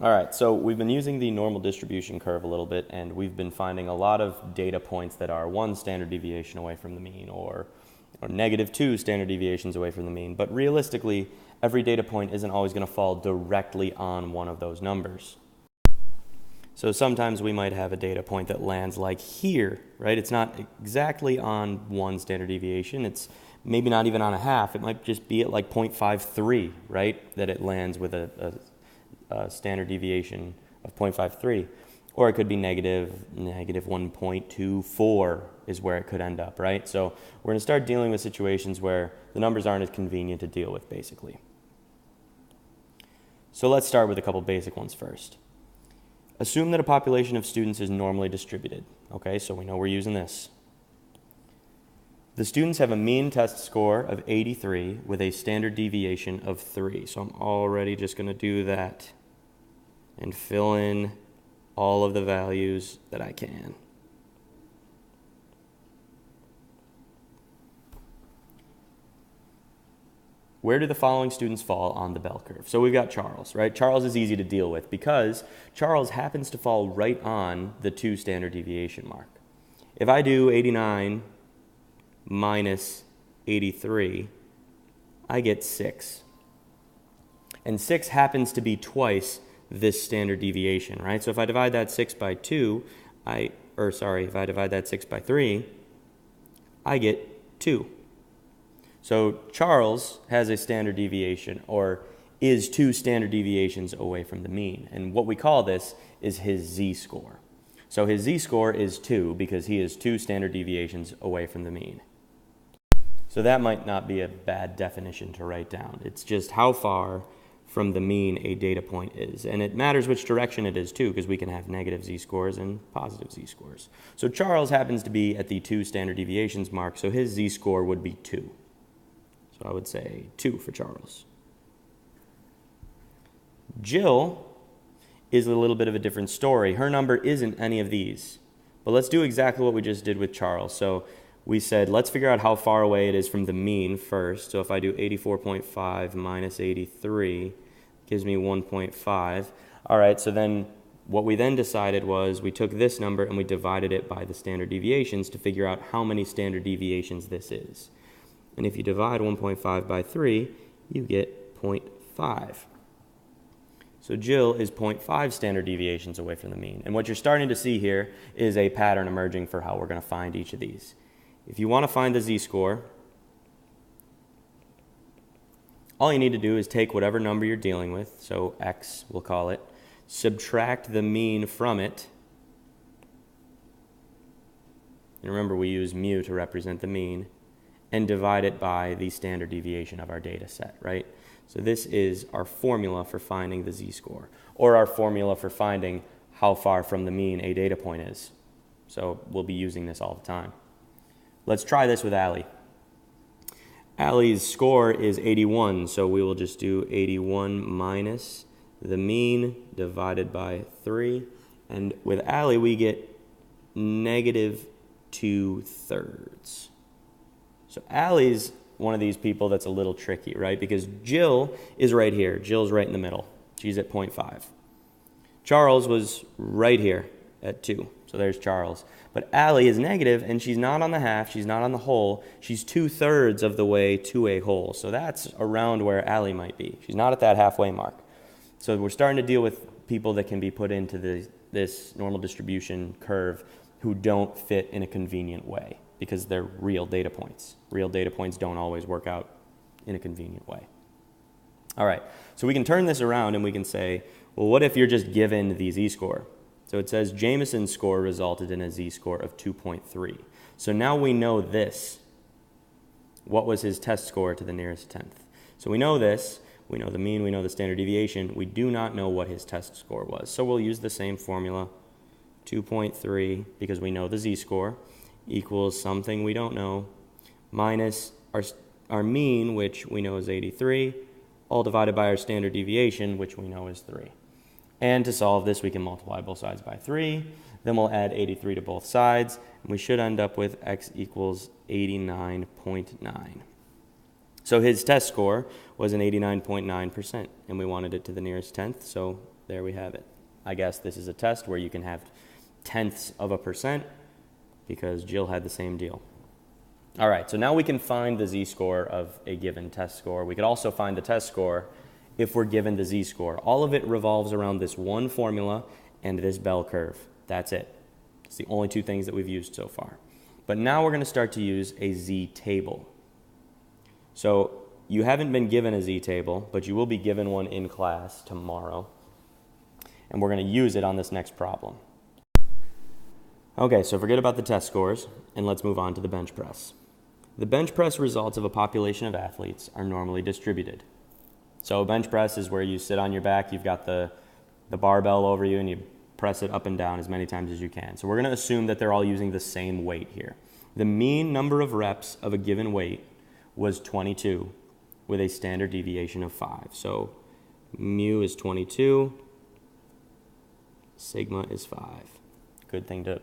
All right, so we've been using the normal distribution curve a little bit, and we've been finding a lot of data points that are 1 standard deviation away from the mean, or -2 standard deviations away from the mean. But realistically, every data point isn't always going to fall directly on one of those numbers. So sometimes we might have a data point that lands like here, right? It's not exactly on 1 standard deviation. It's maybe not even on a half. It might just be at like 0.53, right? That it lands with a standard deviation of 0.53. Or it could be negative 1.24 is where it could end up, right? So we're going to start dealing with situations where the numbers aren't as convenient to deal with, basically. So let's start with a couple basic ones first. Assume that a population of students is normally distributed. Okay, so we know we're using this. The students have a mean test score of 83 with a standard deviation of 3. So I'm already just going to do that and fill in all of the values that I can. Where do the following students fall on the bell curve? So we've got Charles, right? Charles is easy to deal with because Charles happens to fall right on the 2 standard deviation mark. If I do 89 minus 83, I get 6. And 6 happens to be twice this standard deviation, right? So if I divide that 6 by 2, if I divide that 6 by 3, I get 2. So Charles has a standard deviation, or is 2 standard deviations away from the mean. And what we call this is his z-score. So his z-score is 2 because he is 2 standard deviations away from the mean. So that might not be a bad definition to write down. It's just how far from the mean a data point is. And it matters which direction it is too, because we can have negative z-scores and positive z-scores. So Charles happens to be at the 2 standard deviations mark, so his z-score would be 2. So I would say 2 for Charles. Jill is a little bit of a different story. Her number isn't any of these. But let's do exactly what we just did with Charles. So we said, let's figure out how far away it is from the mean first. So if I do 84.5 minus 83, gives me 1.5. All right, so then what we then decided was we took this number and we divided it by the standard deviations to figure out how many standard deviations this is. And if you divide 1.5 by 3, you get 0.5. So Jill is 0.5 standard deviations away from the mean. And what you're starting to see here is a pattern emerging for how we're going to find each of these. If you want to find the z-score, all you need to do is take whatever number you're dealing with, so x we'll call it, subtract the mean from it. And remember, we use mu to represent the mean, and divide it by the standard deviation of our data set, right? So this is our formula for finding the z-score, or our formula for finding how far from the mean a data point is. So we'll be using this all the time. Let's try this with Allie. Allie's score is 81, so we will just do 81 minus the mean divided by 3. And with Allie, we get negative 2/3. So Allie's one of these people that's a little tricky, right? Because Jill is right here. Jill's right in the middle. She's at 0.5. Charles was right here at 2. So there's Charles. But Allie is negative, and she's not on the half. She's not on the whole. She's 2/3 of the way to a whole. So that's around where Allie might be. She's not at that halfway mark. So we're starting to deal with people that can be put into this normal distribution curve who don't fit in a convenient way, because they're real data points. Real data points don't always work out in a convenient way. All right, so we can turn this around and we can say, well, what if you're just given the z-score? So it says Jameson's score resulted in a z-score of 2.3. So now we know this. What was his test score to the nearest tenth? So we know this. We know the mean. We know the standard deviation. We do not know what his test score was. So we'll use the same formula, 2.3, because we know the z-score, equals something we don't know, minus our mean, which we know is 83, all divided by our standard deviation, which we know is 3. And to solve this, we can multiply both sides by 3. Then we'll add 83 to both sides, and we should end up with x equals 89.9. So his test score was an 89.9%, and we wanted it to the nearest tenth, so there we have it. I guess this is a test where you can have tenths of a percent because Jill had the same deal. All right, so now we can find the z-score of a given test score. We could also find the test score if we're given the z-score. All of it revolves around this one formula and this bell curve. That's it. It's the only two things that we've used so far. But now we're going to start to use a z-table. So you haven't been given a z-table, but you will be given one in class tomorrow. And we're going to use it on this next problem. Okay, so forget about the test scores, and let's move on to the bench press. The bench press results of a population of athletes are normally distributed. So a bench press is where you sit on your back, you've got the barbell over you, and you press it up and down as many times as you can. So we're going to assume that they're all using the same weight here. The mean number of reps of a given weight was 22 with a standard deviation of 5. So mu is 22, sigma is 5. Good thing to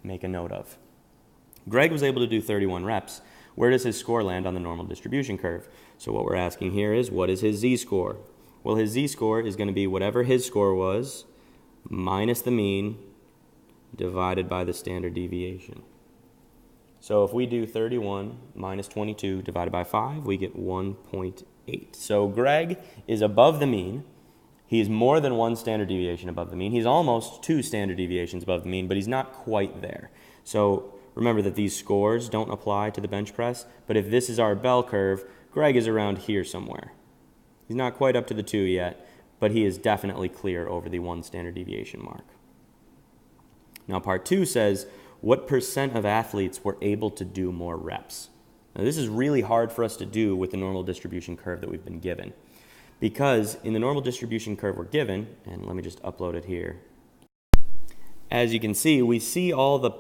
make a note of. Greg was able to do 31 reps. Where does his score land on the normal distribution curve? So what we're asking here is, what is his z-score? Well, his z-score is going to be whatever his score was minus the mean divided by the standard deviation. So if we do 31 minus 22 divided by 5, we get 1.8. So Greg is above the mean. He is more than one standard deviation above the mean. He's almost 2 standard deviations above the mean, but he's not quite there. So remember that these scores don't apply to the bench press, but if this is our bell curve, Greg is around here somewhere. He's not quite up to the 2 yet, but he is definitely clear over the 1 standard deviation mark. Now part 2 says, what percent of athletes were able to do more reps? Now this is really hard for us to do with the normal distribution curve that we've been given, because in the normal distribution curve we're given, and let me just upload it here. As you can see, we see all the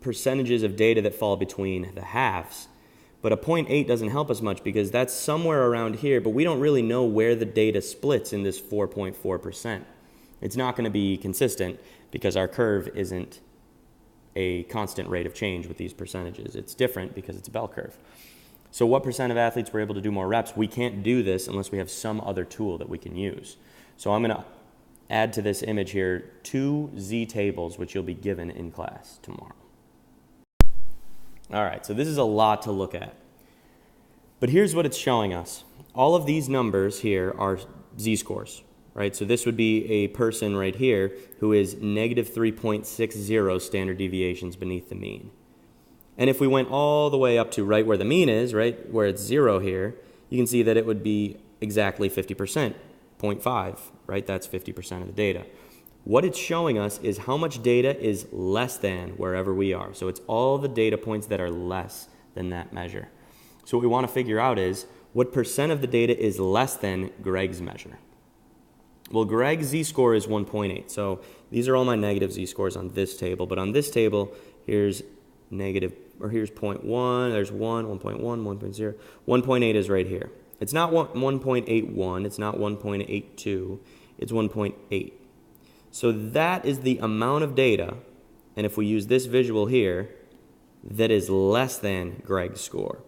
percentages of data that fall between the halves, but a 0.8 doesn't help us much because that's somewhere around here, but we don't really know where the data splits in this 4.4%. It's not going to be consistent because our curve isn't a constant rate of change with these percentages. It's different because it's a bell curve. So what percent of athletes were able to do more reps? We can't do this unless we have some other tool that we can use. So I'm going to add to this image here 2 z-tables, which you'll be given in class tomorrow. All right, so this is a lot to look at. But here's what it's showing us. All of these numbers here are z-scores, right? So this would be a person right here who is negative 3.60 standard deviations beneath the mean. And if we went all the way up to right where the mean is, right, where it's 0 here, you can see that it would be exactly 50%, 0.5, right? That's 50% of the data. What it's showing us is how much data is less than wherever we are. So it's all the data points that are less than that measure. So what we want to figure out is what percent of the data is less than Greg's measure. Well, Greg's z-score is 1.8. So these are all my negative z-scores on this table. But on this table, here's negative, or here's 0.1, there's 1, 1.1, 1.0. 1.8 is right here. It's not 1.81, it's not 1.82, it's 1.8. So that is the amount of data, and if we use this visual here, that is less than Greg's score.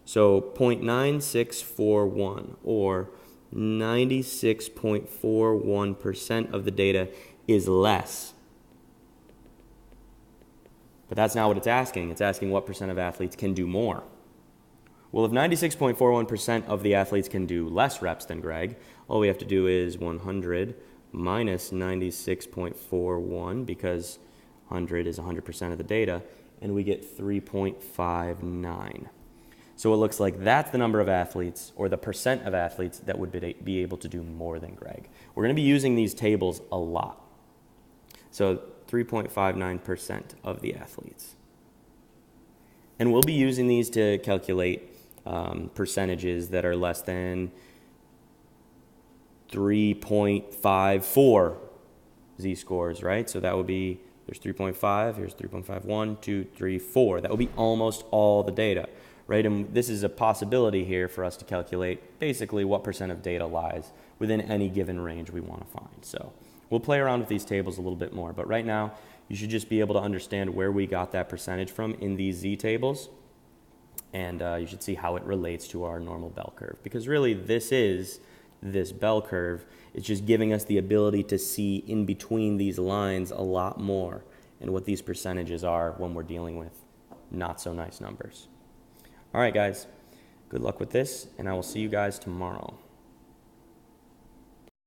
So 0.9641, or 96.41% of the data is less. But that's not what it's asking. It's asking what percent of athletes can do more. Well, if 96.41% of the athletes can do less reps than Greg, all we have to do is 100 minus 96.41, because 100 is 100% of the data, and we get 3.59. So it looks like that's the number of athletes, or the percent of athletes that would be able to do more than Greg. We're going to be using these tables a lot. So 3.59% of the athletes. And we'll be using these to calculate percentages that are less than 3.54 z-scores, right? So that would be, there's 3.5, here's 3.5, 1, 2, 3, 4. That would be almost all the data, right? And this is a possibility here for us to calculate basically what percent of data lies within any given range we want to find. So we'll play around with these tables a little bit more, but right now you should just be able to understand where we got that percentage from in these z-tables, and you should see how it relates to our normal bell curve, because really this is this bell curve. It's just giving us the ability to see in between these lines a lot more and what these percentages are when we're dealing with not so nice numbers. All right, guys, good luck with this, and I will see you guys tomorrow.